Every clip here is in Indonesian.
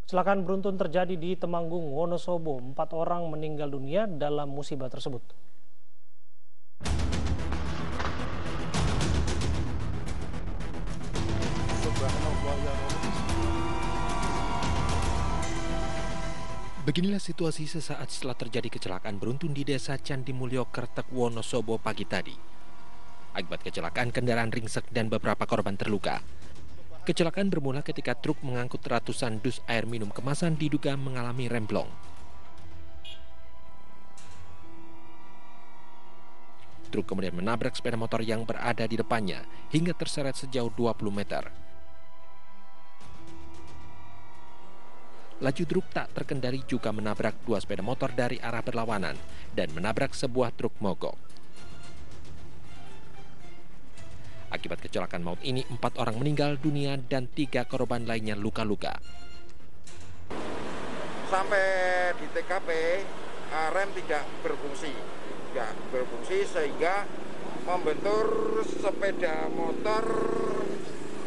Kecelakaan beruntun terjadi di Temanggung, Wonosobo. 4 orang meninggal dunia dalam musibah tersebut. Beginilah situasi sesaat setelah terjadi kecelakaan beruntun di desa Candimulyo, Kertek, Wonosobo pagi tadi. Akibat kecelakaan, kendaraan ringsek dan beberapa korban terluka. Kecelakaan bermula ketika truk mengangkut ratusan dus air minum kemasan diduga mengalami remblong. Truk kemudian menabrak sepeda motor yang berada di depannya hingga terseret sejauh 20 meter. Laju truk tak terkendali juga menabrak 2 sepeda motor dari arah berlawanan dan menabrak sebuah truk mogok. Akibat kecelakaan maut ini, 4 orang meninggal dunia dan 3 korban lainnya luka-luka. Sampai di TKP, rem tidak berfungsi sehingga membentur sepeda motor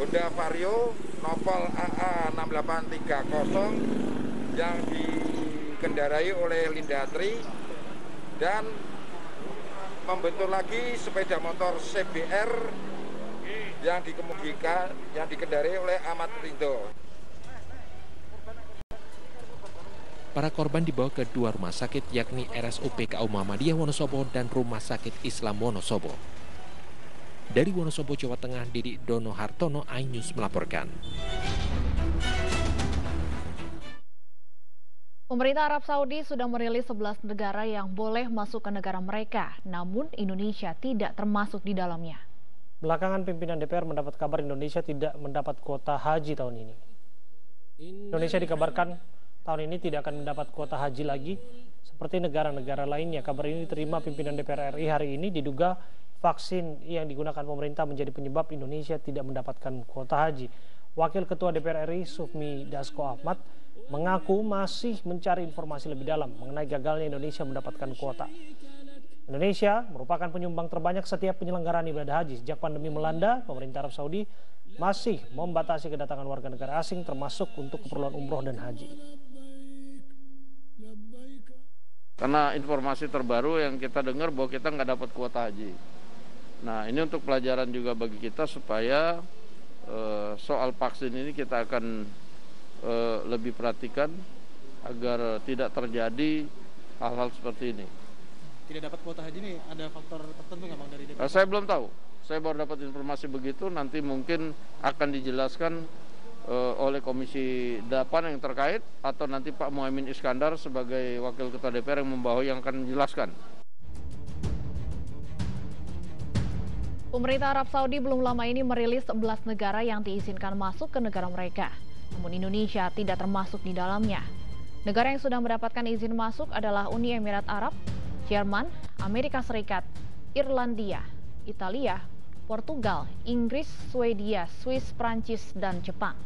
Honda Vario Nopol AA 6830 yang dikendarai oleh Lindatri dan membentur lagi sepeda motor CBR yang dikemudikan yang dikendarai oleh Ahmad Rindo. Para korban dibawa ke 2 rumah sakit yakni RSUP KU Muhammadiyah Wonosobo dan Rumah Sakit Islam Wonosobo. Dari Wonosobo, Jawa Tengah, Didi Dono Hartono, iNews melaporkan. Pemerintah Arab Saudi sudah merilis 11 negara yang boleh masuk ke negara mereka, namun Indonesia tidak termasuk di dalamnya. Belakangan pimpinan DPR mendapat kabar Indonesia tidak mendapat kuota haji tahun ini. Indonesia dikabarkan tahun ini tidak akan mendapat kuota haji lagi seperti negara-negara lainnya. Kabar ini diterima pimpinan DPR RI hari ini. Diduga vaksin yang digunakan pemerintah menjadi penyebab Indonesia tidak mendapatkan kuota haji. Wakil Ketua DPR RI Sufmi Dasko Ahmad mengaku masih mencari informasi lebih dalam mengenai gagalnya Indonesia mendapatkan kuota. Indonesia merupakan penyumbang terbanyak setiap penyelenggaraan ibadah haji. Sejak pandemi melanda, pemerintah Arab Saudi masih membatasi kedatangan warga negara asing termasuk untuk keperluan umroh dan haji. Karena informasi terbaru yang kita dengar bahwa kita nggak dapat kuota haji. Nah, ini untuk pelajaran juga bagi kita supaya soal vaksin ini kita akan lebih perhatikan agar tidak terjadi hal-hal seperti ini. Tidak dapat kuota haji nih, ada faktor tertentu nggak Bang dari DPR? Saya belum tahu. Saya baru dapat informasi begitu, nanti mungkin akan dijelaskan oleh Komisi 8 yang terkait atau nanti Pak Muhaimin Iskandar sebagai Wakil Ketua DPR yang membawahi yang akan menjelaskan. Pemerintah Arab Saudi belum lama ini merilis 11 negara yang diizinkan masuk ke negara mereka. Namun Indonesia tidak termasuk di dalamnya. Negara yang sudah mendapatkan izin masuk adalah Uni Emirat Arab, Jerman, Amerika Serikat, Irlandia, Italia, Portugal, Inggris, Swedia, Swiss, Prancis, dan Jepang.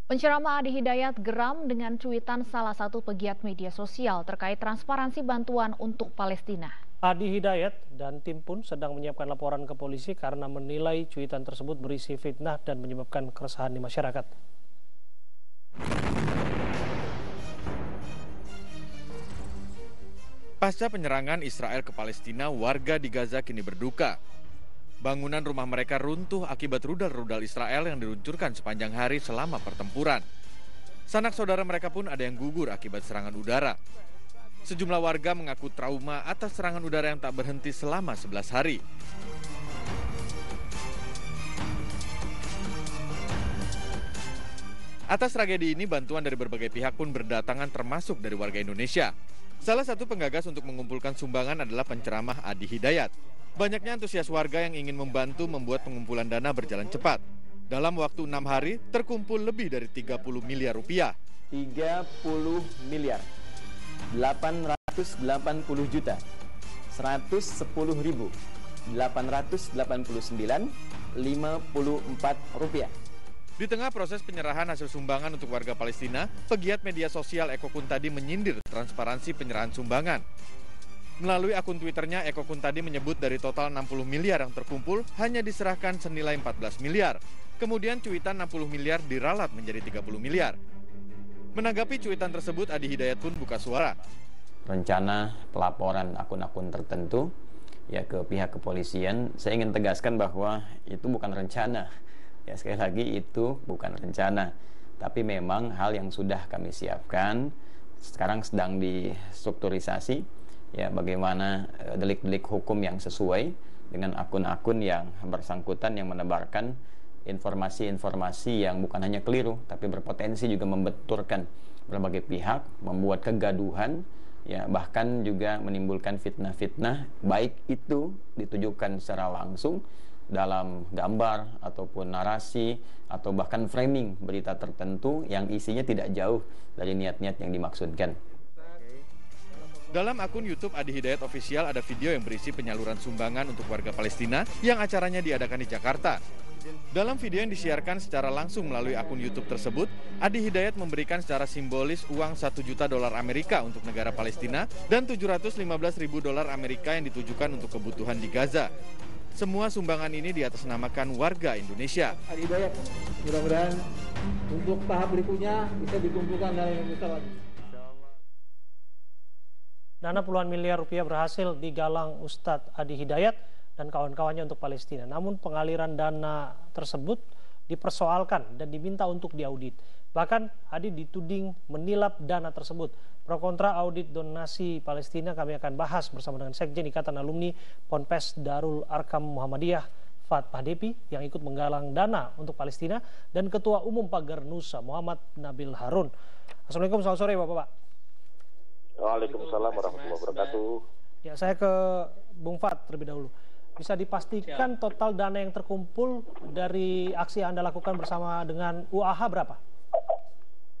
Penceramah Adi Hidayat geram dengan cuitan salah satu pegiat media sosial terkait transparansi bantuan untuk Palestina. Adi Hidayat dan tim pun sedang menyiapkan laporan ke polisi karena menilai cuitan tersebut berisi fitnah dan menyebabkan keresahan di masyarakat. Pasca penyerangan Israel ke Palestina, warga di Gaza kini berduka. Bangunan rumah mereka runtuh akibat rudal-rudal Israel yang diluncurkan sepanjang hari selama pertempuran. Sanak saudara mereka pun ada yang gugur akibat serangan udara. Sejumlah warga mengaku trauma atas serangan udara yang tak berhenti selama 11 hari. Atas tragedi ini, bantuan dari berbagai pihak pun berdatangan termasuk dari warga Indonesia. Salah satu penggagas untuk mengumpulkan sumbangan adalah penceramah Adi Hidayat. Banyaknya antusias warga yang ingin membantu membuat pengumpulan dana berjalan cepat. Dalam waktu 6 hari, terkumpul lebih dari 30 miliar rupiah. 30 miliar, 880 juta, 110.889,54 rupiah. Di tengah proses penyerahan hasil sumbangan untuk warga Palestina, pegiat media sosial Eko Kuntadi menyindir transparansi penyerahan sumbangan. Melalui akun Twitternya, Eko Kuntadi menyebut dari total 60 miliar yang terkumpul, hanya diserahkan senilai 14 miliar. Kemudian cuitan 60 miliar diralat menjadi 30 miliar. Menanggapi cuitan tersebut, Adi Hidayat pun buka suara. Rencana pelaporan akun-akun tertentu ya ke pihak kepolisian, saya ingin tegaskan bahwa itu bukan rencana. Ya, sekali lagi itu bukan rencana, tapi memang hal yang sudah kami siapkan, sekarang sedang distrukturisasi. Ya, bagaimana delik-delik hukum yang sesuai dengan akun-akun yang bersangkutan yang menebarkan informasi-informasi yang bukan hanya keliru, tapi berpotensi juga membenturkan berbagai pihak, membuat kegaduhan, ya bahkan juga menimbulkan fitnah-fitnah, baik itu ditujukan secara langsung dalam gambar ataupun narasi atau bahkan framing berita tertentu yang isinya tidak jauh dari niat-niat yang dimaksudkan. Dalam akun YouTube Adi Hidayat Official ada video yang berisi penyaluran sumbangan untuk warga Palestina yang acaranya diadakan di Jakarta. Dalam video yang disiarkan secara langsung melalui akun YouTube tersebut, Adi Hidayat memberikan secara simbolis uang 1 juta dolar Amerika untuk negara Palestina dan 715.000 dolar Amerika yang ditujukan untuk kebutuhan di Gaza. Semua sumbangan ini diatasnamakan warga Indonesia. Adi Hidayat, mudah-mudahan untuk tahap berikutnya bisa dikumpulkan dalam Indonesia lagi. Dana puluhan miliar rupiah berhasil digalang Ustadz Adi Hidayat dan kawan-kawannya untuk Palestina. Namun pengaliran dana tersebut dipersoalkan dan diminta untuk diaudit. Bahkan Adi dituding menilap dana tersebut. Pro kontra audit donasi Palestina kami akan bahas bersama dengan Sekjen Ikatan Alumni Ponpes Darul Arkam Muhammadiyah Fat Pahdepi yang ikut menggalang dana untuk Palestina dan Ketua Umum Pagar Nusa Muhammad Nabil Harun. Assalamualaikum, selamat sore Bapak-Bapak. Waalaikumsalam warahmatullahi wabarakatuh. Ya, saya ke Bung Fat terlebih dahulu. Bisa dipastikan total dana yang terkumpul dari aksi yang Anda lakukan bersama dengan UAH berapa?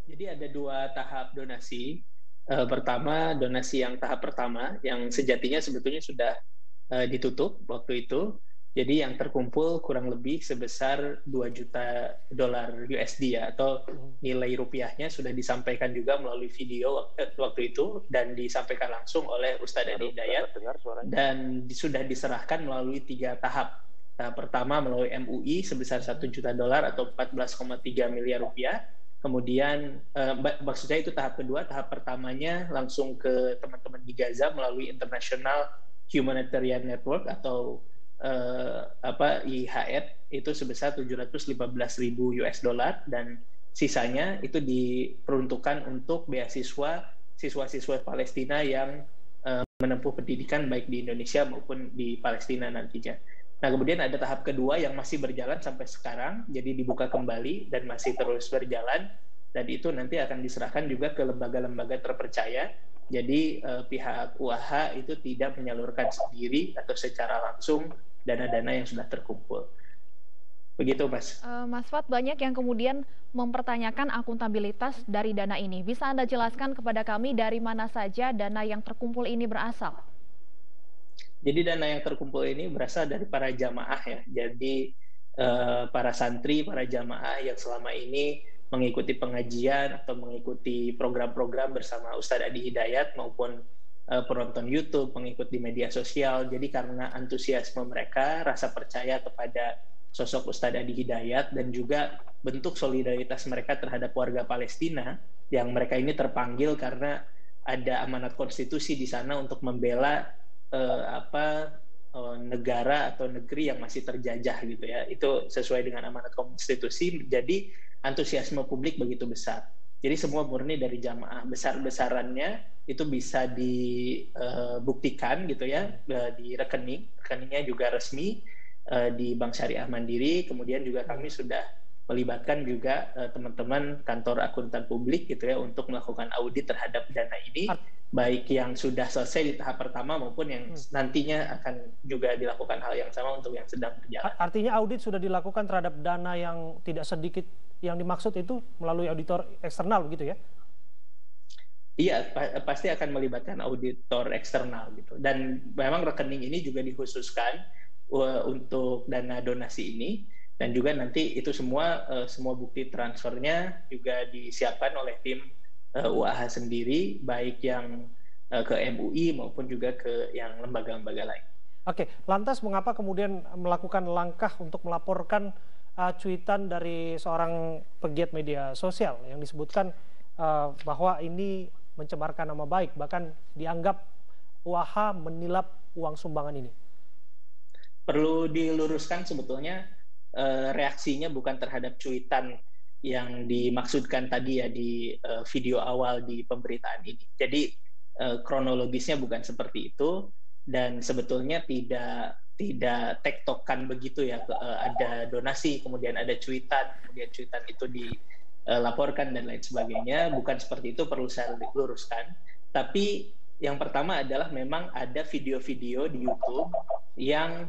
Jadi ada 2 tahap donasi. Pertama, donasi yang tahap pertama yang sejatinya sebetulnya sudah ditutup waktu itu. Jadi yang terkumpul kurang lebih sebesar 2 juta dolar USD ya, atau nilai rupiahnya sudah disampaikan juga melalui video waktu itu dan disampaikan langsung oleh Ustadz Adi Hidayat dan sudah diserahkan melalui 3 tahap. Tahap pertama melalui MUI sebesar 1 juta dolar atau 14,3 miliar rupiah. Kemudian maksud saya itu tahap kedua. Tahap pertamanya langsung ke teman-teman di Gaza melalui International Humanitarian Network atau IHN itu sebesar 715.000 US dollar dan sisanya itu diperuntukkan untuk beasiswa siswa-siswa Palestina yang menempuh pendidikan baik di Indonesia maupun di Palestina nantinya. Nah, kemudian ada tahap kedua yang masih berjalan sampai sekarang, jadi dibuka kembali dan masih terus berjalan dan itu nanti akan diserahkan juga ke lembaga-lembaga terpercaya. Jadi pihak UAH itu tidak menyalurkan sendiri atau secara langsung dana-dana yang sudah terkumpul. Begitu, Mas. Mas Fat, banyak yang kemudian mempertanyakan akuntabilitas dari dana ini. Bisa Anda jelaskan kepada kami dari mana saja dana yang terkumpul ini berasal? Jadi dana yang terkumpul ini berasal dari para jamaah ya. Jadi para santri, para jamaah yang selama ini mengikuti pengajian atau mengikuti program-program bersama Ustadz Adi Hidayat maupun penonton YouTube, pengikut di media sosial. Jadi karena antusiasme mereka, rasa percaya kepada sosok Ustadz Adi Hidayat dan juga bentuk solidaritas mereka terhadap warga Palestina yang mereka ini terpanggil karena ada amanat konstitusi di sana untuk membela negara atau negeri yang masih terjajah gitu ya. Itu sesuai dengan amanat konstitusi. Jadi antusiasme publik begitu besar. Jadi semua murni dari jamaah. Besar-besarannya itu bisa dibuktikan gitu ya di rekeningnya juga resmi di Bank Syariah Mandiri. Kemudian juga kami sudah melibatkan juga teman-teman kantor akuntan publik gitu ya untuk melakukan audit terhadap dana ini, baik yang sudah selesai di tahap pertama maupun yang nantinya akan juga dilakukan hal yang sama untuk yang sedang berjalan. Artinya audit sudah dilakukan terhadap dana yang tidak sedikit yang dimaksud itu melalui auditor eksternal begitu ya? Iya, pasti akan melibatkan auditor eksternal gitu. Dan memang rekening ini juga dikhususkan untuk dana donasi ini. Dan juga nanti itu semua bukti transfernya juga disiapkan oleh tim UAH sendiri, baik yang ke MUI maupun juga ke yang lembaga-lembaga lain. Oke, lantas mengapa kemudian melakukan langkah untuk melaporkan cuitan dari seorang pegiat media sosial yang disebutkan bahwa ini mencemarkan nama baik, bahkan dianggap UAH menilap uang sumbangan ini? Perlu diluruskan sebetulnya reaksinya bukan terhadap cuitan yang dimaksudkan tadi ya di video awal di pemberitaan ini. Jadi kronologisnya bukan seperti itu, dan sebetulnya tidak tektokan begitu ya, ada donasi kemudian ada cuitan, kemudian cuitan itu dilaporkan dan lain sebagainya, bukan seperti itu, perlu saya luruskan. Tapi yang pertama adalah memang ada video-video di YouTube yang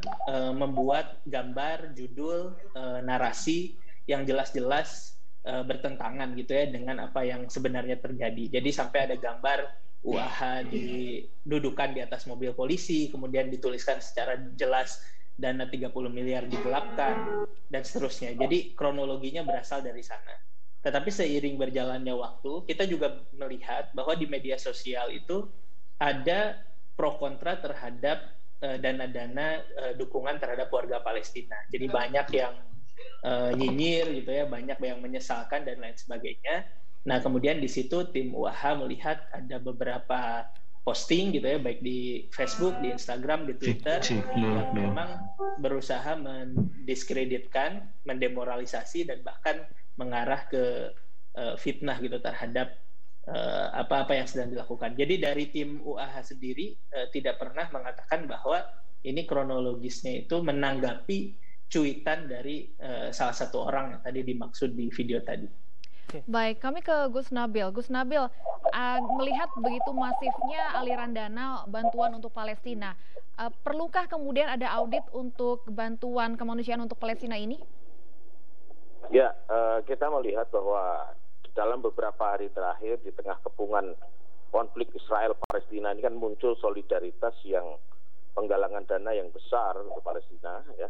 membuat gambar, judul, narasi yang jelas-jelas bertentangan gitu ya dengan apa yang sebenarnya terjadi. Jadi sampai ada gambar UAH didudukan di atas mobil polisi, kemudian dituliskan secara jelas dana 30 miliar digelapkan, dan seterusnya. Jadi kronologinya berasal dari sana. Tetapi seiring berjalannya waktu, kita juga melihat bahwa di media sosial itu ada pro kontra terhadap dana-dana dukungan terhadap warga Palestina. Jadi banyak yang nyinyir gitu ya, banyak yang menyesalkan dan lain sebagainya. Nah, kemudian di situ tim UAH melihat ada beberapa posting gitu ya, baik di Facebook, di Instagram, di Twitter, yang memang berusaha mendiskreditkan, mendemoralisasi, dan bahkan mengarah ke fitnah gitu terhadap apa-apa yang sedang dilakukan. Jadi dari tim UAH sendiri tidak pernah mengatakan bahwa ini kronologisnya itu menanggapi cuitan dari salah satu orang yang tadi dimaksud di video tadi. Baik, kami ke Gus Nabil. Gus Nabil, melihat begitu masifnya aliran dana bantuan untuk Palestina, perlukah kemudian ada audit untuk bantuan kemanusiaan untuk Palestina ini? Ya, kita melihat bahwa dalam beberapa hari terakhir di tengah kepungan konflik Israel-Palestina ini kan muncul solidaritas yang penggalangan dana yang besar untuk Palestina, ya.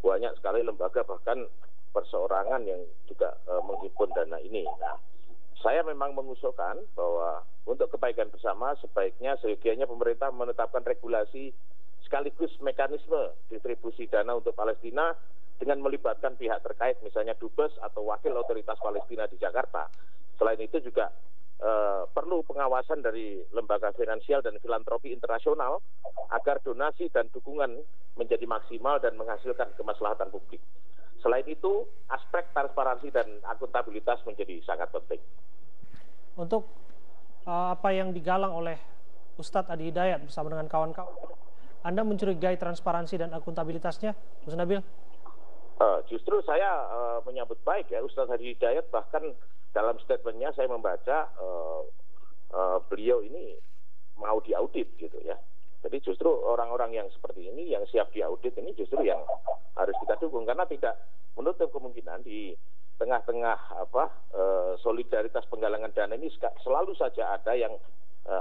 Banyak sekali lembaga bahkan perseorangan yang juga menghimpun dana ini. Nah, saya memang mengusulkan bahwa untuk kebaikan bersama sebaiknya seyogianya pemerintah menetapkan regulasi sekaligus mekanisme distribusi dana untuk Palestina dengan melibatkan pihak terkait, misalnya Dubes atau wakil otoritas Palestina di Jakarta. Selain itu juga perlu pengawasan dari lembaga finansial dan filantropi internasional agar donasi dan dukungan menjadi maksimal dan menghasilkan kemaslahatan publik. Selain itu, aspek transparansi dan akuntabilitas menjadi sangat penting. Untuk apa yang digalang oleh Ustadz Adi Hidayat bersama dengan kawan-kawan, Anda mencurigai transparansi dan akuntabilitasnya, Gus Nabil? Justru saya menyambut baik ya Ustadz Adi Hidayat, bahkan dalam statementnya saya membaca beliau ini mau diaudit gitu ya. Jadi justru orang-orang yang seperti ini yang siap diaudit ini justru yang harus kita dukung, karena tidak menutup kemungkinan di tengah-tengah solidaritas penggalangan dana ini selalu saja ada yang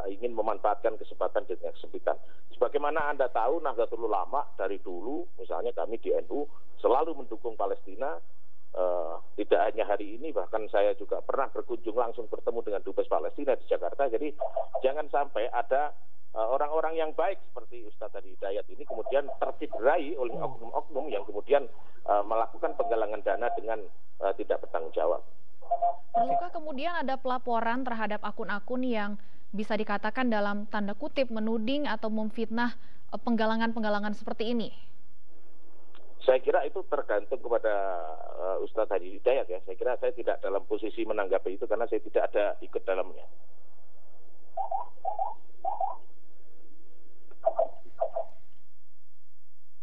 ingin memanfaatkan kesempatan dengan kesempitan. Sebagaimana Anda tahu, Nahdlatul Ulama dari dulu, misalnya kami di NU selalu mendukung Palestina. Tidak hanya hari ini, bahkan saya juga pernah berkunjung langsung bertemu dengan Dubes Palestina di Jakarta. Jadi jangan sampai ada orang-orang yang baik seperti Ustadz Adi Hidayat ini kemudian tercederai oleh oknum-oknum yang kemudian melakukan penggalangan dana dengan tidak bertanggung jawab. Perlukah kemudian ada pelaporan terhadap akun-akun yang bisa dikatakan dalam tanda kutip menuding atau memfitnah penggalangan-penggalangan seperti ini? Saya kira itu tergantung kepada Ustadz Adi Hidayat ya. Saya kira saya tidak dalam posisi menanggapi itu karena saya tidak ada ikut dalamnya.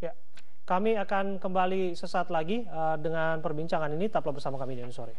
Ya, kami akan kembali sesaat lagi dengan perbincangan ini. Tetaplah bersama kami di Sore.